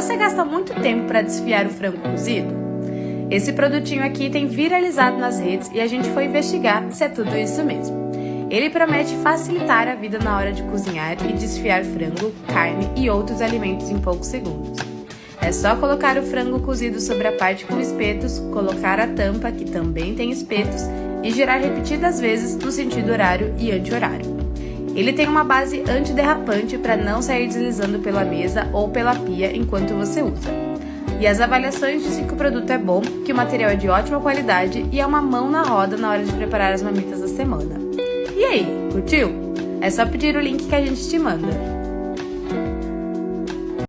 você gasta muito tempo para desfiar o frango cozido? Esse produtinho aqui tem viralizado nas redes e a gente foi investigar se é tudo isso mesmo. Ele promete facilitar a vida na hora de cozinhar e desfiar frango, carne e outros alimentos em poucos segundos. É só colocar o frango cozido sobre a parte com espetos, colocar a tampa, que também tem espetos, e girar repetidas vezes no sentido horário e anti-horário. Ele tem uma base antiderrapante para não sair deslizando pela mesa ou pela pia enquanto você usa. E as avaliações dizem que o produto é bom, que o material é de ótima qualidade e é uma mão na roda na hora de preparar as marmitas da semana. E aí, curtiu? É só pedir o link que a gente te manda.